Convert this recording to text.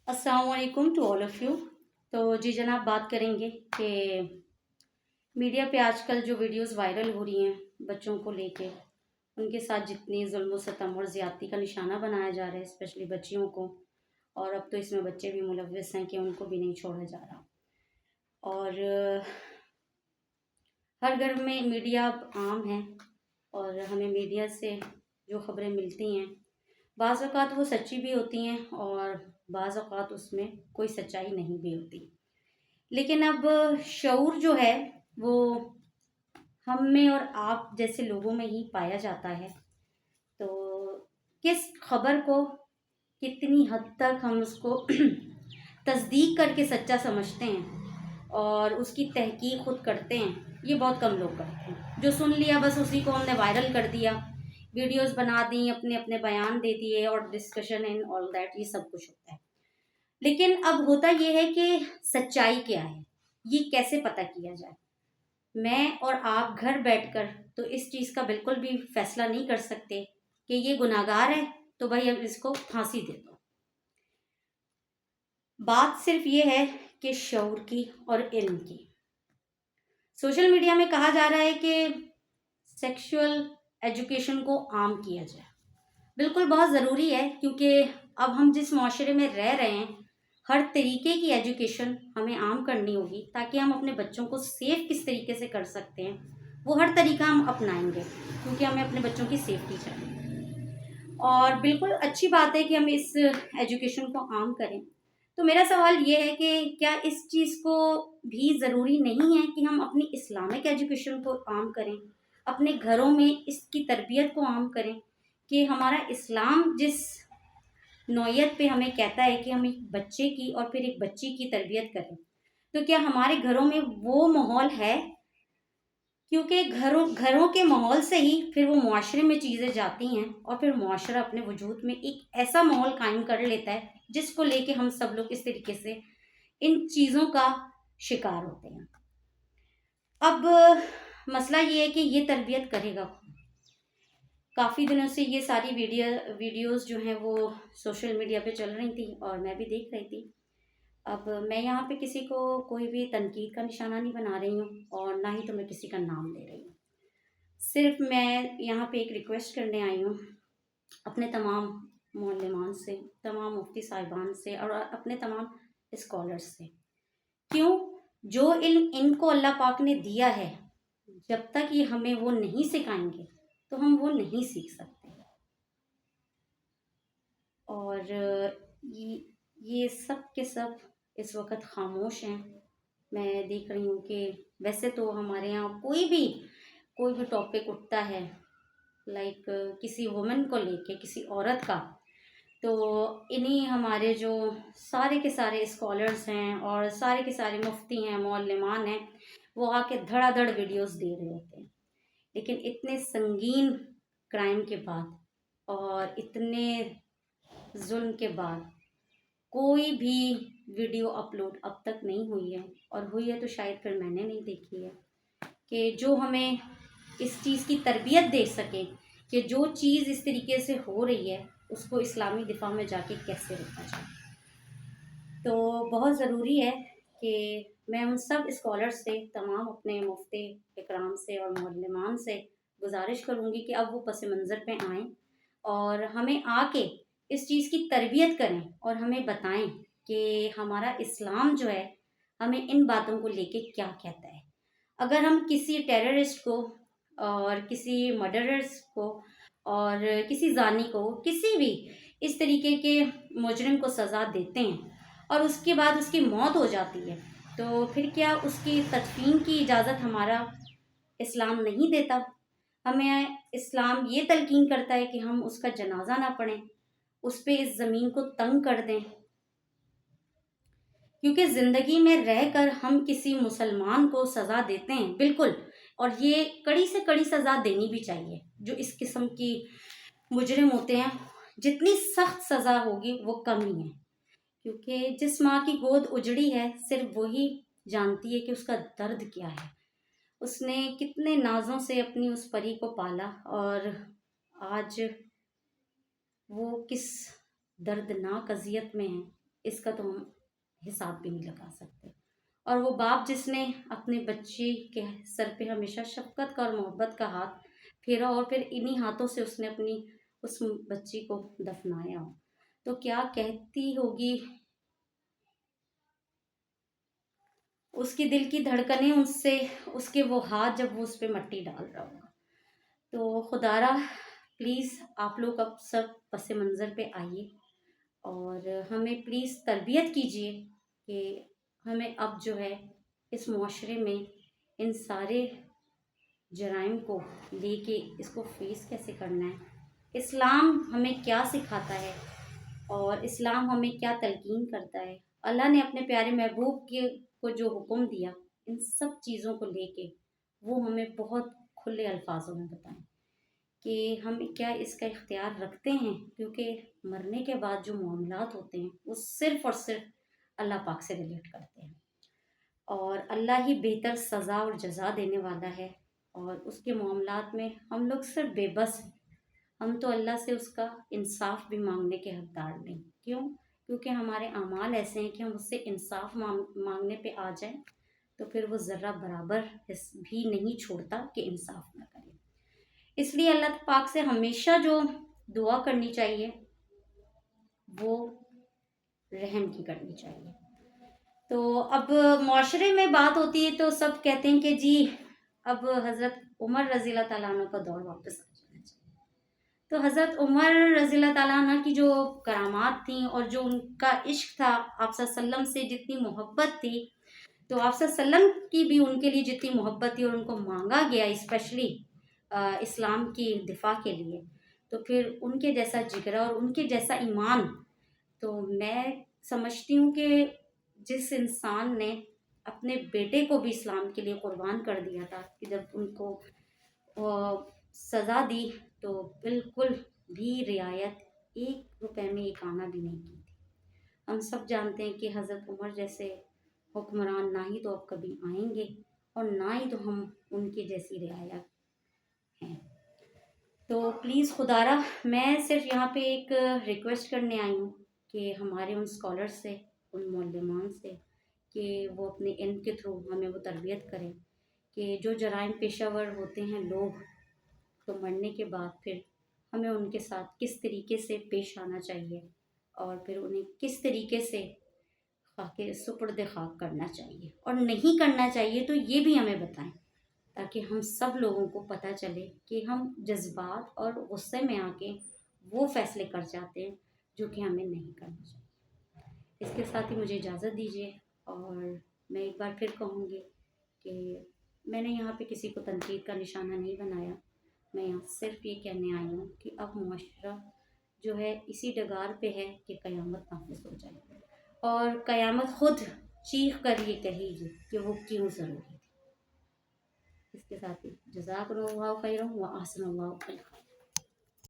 अस्सलाम वालेकुम to all of you. तो जी जनाब, बात करेंगे कि मीडिया पे आजकल जो वीडियोस वायरल हो रही हैं बच्चों को लेके, उनके साथ जितनी जुल्म सितम और ज़्यादती का निशाना बनाया जा रहा है, स्पेशली बच्चियों को। और अब तो इसमें बच्चे भी मुलव्वस हैं कि उनको भी नहीं छोड़ा जा रहा। और हर घर में मीडिया अब आम है, और हमें मीडिया से जो ख़बरें मिलती हैं बाज़ औक़ात वो सच्ची भी होती हैं और बाज़ औक़ात उसमें कोई सच्चाई नहीं भी होती। लेकिन अब शऊर जो है वो हम में और आप जैसे लोगों में ही पाया जाता है। तो किस खबर को कितनी हद तक हम उसको तस्दीक करके सच्चा समझते हैं और उसकी तहकीक खुद करते हैं, ये बहुत कम लोग करते हैं। जो सुन लिया बस उसी को हमने वायरल कर दिया, वीडियोस बना दी, अपने अपने बयान दे दिए और डिस्कशन एंड ऑल दैट, ये सब कुछ होता है। लेकिन अब होता ये है कि सच्चाई क्या है, ये कैसे पता किया जाए। मैं और आप घर बैठकर तो इस चीज़ का बिल्कुल भी फैसला नहीं कर सकते कि ये गुनाहगार है तो भाई अब इसको फांसी दे दो। बात सिर्फ ये है कि शऊर की और इल्म की। सोशल मीडिया में कहा जा रहा है कि सेक्सुअल एजुकेशन को आम किया जाए। बिल्कुल बहुत ज़रूरी है, क्योंकि अब हम जिस माशरे में रह रहे हैं हर तरीके की एजुकेशन हमें आम करनी होगी, ताकि हम अपने बच्चों को सेफ़ किस तरीके से कर सकते हैं वो हर तरीका हम अपनाएंगे, क्योंकि हमें अपने बच्चों की सेफ्टी चाहिए। और बिल्कुल अच्छी बात है कि हम इस एजुकेशन को आम करें। तो मेरा सवाल ये है कि क्या इस चीज़ को भी ज़रूरी नहीं है कि हम अपनी इस्लामिक एजुकेशन को आम करें, अपने घरों में इसकी तरबियत को आम करें कि हमारा इस्लाम जिस नौयत पे हमें कहता है कि हम एक बच्चे की और फिर एक बच्ची की तरबियत करें, तो क्या हमारे घरों में वो माहौल है? क्योंकि घरों घरों के माहौल से ही फिर वो मुआशरे में चीज़ें जाती हैं और फिर मुआशरा अपने वजूद में एक ऐसा माहौल कायम कर लेता है जिसको लेके हम सब लोग इस तरीके से इन चीज़ों का शिकार होते हैं। अब मसला ये है कि ये तरबियत करेगा कौन? काफ़ी दिनों से ये सारी वीडियोस जो हैं वो सोशल मीडिया पे चल रही थी और मैं भी देख रही थी। अब मैं यहाँ पे किसी को कोई भी तनकीद का निशाना नहीं बना रही हूँ और ना ही तो मैं किसी का नाम ले रही हूँ। सिर्फ मैं यहाँ पे एक रिक्वेस्ट करने आई हूँ अपने तमाम मुअल्लिमान से, तमाम मुफ्ती साहिबान से और अपने तमाम स्कॉलर्स से। क्यों? जो इल्म इनको अल्लाह पाक ने दिया है, जब तक ये हमें वो नहीं सिखाएंगे तो हम वो नहीं सीख सकते। और ये सब के सब इस वक्त खामोश हैं। मैं देख रही हूँ कि वैसे तो हमारे यहाँ कोई भी टॉपिक उठता है, लाइक किसी वुमन को लेके, किसी औरत का, तो इन्हीं हमारे जो सारे के सारे स्कॉलर्स हैं और सारे के सारे मुफ्ती हैं, मौलमान हैं, वो आके धड़ाधड़ वीडियोस दे रहे होते हैं। लेकिन इतने संगीन क्राइम के बाद और इतने जुल्म के बाद कोई भी वीडियो अपलोड अब तक नहीं हुई है, और हुई है तो शायद फिर मैंने नहीं देखी है, कि जो हमें इस चीज़ की तरबियत दे सके कि जो चीज़ इस तरीके से हो रही है उसको इस्लामी दिफा में जाके कैसे रोका जाए। तो बहुत ज़रूरी है कि मैं उन सब स्कॉलर से, तमाम अपने मुफ्ती इकराम से और मुअल्लिमान से गुजारिश करूँगी कि अब वो पस मंज़र पे आएँ और हमें आके इस चीज़ की तरबियत करें और हमें बताएं कि हमारा इस्लाम जो है हमें इन बातों को लेके क्या कहता है। अगर हम किसी टेररिस्ट को और किसी मर्डरर्स को और किसी जानी को, किसी भी इस तरीके के मुजरिम को सज़ा देते हैं और उसके बाद उसकी मौत हो जाती है, तो फिर क्या उसकी तदफीन की इजाज़त हमारा इस्लाम नहीं देता? हमें इस्लाम ये तलकीन करता है कि हम उसका जनाजा ना पढ़ें, उस पे इस ज़मीन को तंग कर दें, क्योंकि ज़िंदगी में रहकर हम किसी मुसलमान को सज़ा देते हैं, बिल्कुल, और ये कड़ी से कड़ी सज़ा देनी भी चाहिए। जो इस किस्म की मुजरिम होते हैं, जितनी सख्त सज़ा होगी वो कम ही है, क्योंकि जिस माँ की गोद उजड़ी है सिर्फ वही जानती है कि उसका दर्द क्या है। उसने कितने नाज़ों से अपनी उस परी को पाला और आज वो किस दर्दनाक अज़ियत में है, اس کا تو ہم حساب بھی نہیں لگا سکتے. اور وہ باپ جس نے اپنے بچے کے سر پہ ہمیشہ شفقت کا اور محبت کا ہاتھ پھیرا اور پھر انہی ہاتھوں سے اس نے اپنی اس بچی کو دفنایا ہو، تو کیا کہتی ہوگی اس کی دل کی دھڑکنیں اس سے، اس کے وہ ہاتھ جب وہ اس پہ مٹی ڈال رہا ہوگا. تو خدا را پلیز آپ لوگ اب سب پس منظر پہ آئیے اور ہمیں پلیز تربیت کیجیے کہ ہمیں اب جو ہے اس معاشرے میں ان سارے جرائم کو لے کے اس کو فیس کیسے کرنا ہے، اسلام ہمیں کیا سکھاتا ہے اور اسلام ہمیں کیا تلقین کرتا ہے. اللہ نے اپنے پیارے محبوب کے کو جو حکم دیا ان سب چیزوں کو لے کے وہ ہمیں بہت کھلے الفاظوں میں بتائیں کہ ہم کیا اس کا اختیار رکھتے ہیں، کیونکہ مرنے کے بعد جو معاملات ہوتے ہیں وہ صرف اور صرف اللہ پاک سے ریلیٹ کرتے ہیں اور اللہ ہی بہتر سزا اور جزا دینے والا ہے. اور اس کے معاملات میں ہم لوگ صرف بے بس ہیں، ہم تو اللہ سے اس کا انصاف بھی مانگنے کے حقدار نہیں. کیوں؟ کیونکہ ہمارے اعمال ایسے ہیں کہ ہم اس سے انصاف مانگنے پہ آ جائیں تو پھر وہ ذرہ برابر بھی نہیں چھوڑتا کہ انصاف نہ کرے. اس لیے اللہ پاک سے ہمیشہ جو دعا کرنی چاہیے وہ رحم کی کرنی چاہیے. تو اب معاشرے میں بات ہوتی ہے تو سب کہتے ہیں کہ جی اب حضرت عمر رضی اللہ تعالیٰ عنہ کا دور واپس آ جانا چاہیے. تو حضرت عمر رضی اللہ تعالیٰ عنہ کی جو کرامات تھیں اور جو ان کا عشق تھا آپ صلی اللہ علیہ وسلم سے جتنی محبت تھی، تو آپ صلی اللہ علیہ وسلم کی بھی ان کے لیے جتنی محبت تھی اور ان کو مانگا گیا اسپیشلی اسلام کی دفاع کے لیے، تو پھر ان کے جیسا جگرا اور ان کے جیسا ایمان تو میں سمجھتی ہوں کہ جس انسان نے اپنے بیٹے کو بھی اسلام کے لیے قربان کر دیا تھا کہ جب ان کو سزا دی تو بالکل بھی رعایت 1 روپے میں ایک آنا بھی نہیں کی تھی. ہم سب جانتے ہیں کہ حضرت عمر جیسے حکمران نہ ہی تو اب کبھی آئیں گے اور نہ ہی تو ہم ان کے جیسی رعایت ہیں. تو پلیز خدا را میں صرف یہاں پہ ایک ریکویسٹ کرنے آئی ہوں کہ ہمارے ان اسکالر سے، ان معلمان سے کہ وہ اپنے علم کے تھرو ہمیں وہ تربیت کریں کہ جو جرائم پیشہ ور ہوتے ہیں لوگ، تو مرنے کے بعد پھر ہمیں ان کے ساتھ کس طریقے سے پیش آنا چاہیے اور پھر انہیں کس طریقے سے خاک سپرد خاک کرنا چاہیے اور نہیں کرنا چاہیے تو یہ بھی ہمیں بتائیں تاکہ ہم سب لوگوں کو پتہ چلے کہ ہم جذبات اور غصے میں آ کے وہ فیصلے کر جاتے ہیں جو کہ ہمیں نہیں کرنا چاہیے. اس کے ساتھ ہی مجھے اجازت دیجیے اور میں ایک بار پھر کہوں گی کہ میں نے یہاں پہ کسی کو تنقید کا نشانہ نہیں بنایا، میں یہاں صرف یہ کہنے آئی ہوں کہ اب معاشرہ جو ہے اسی ڈگار پہ ہے کہ قیامت نافذ ہو جائے اور قیامت خود چیخ کر یہ کہے گی کہ وہ کیوں ضروری تھی. اس کے ساتھ ہی جزاک اللہ خیرا و احسن اللہ خیرا.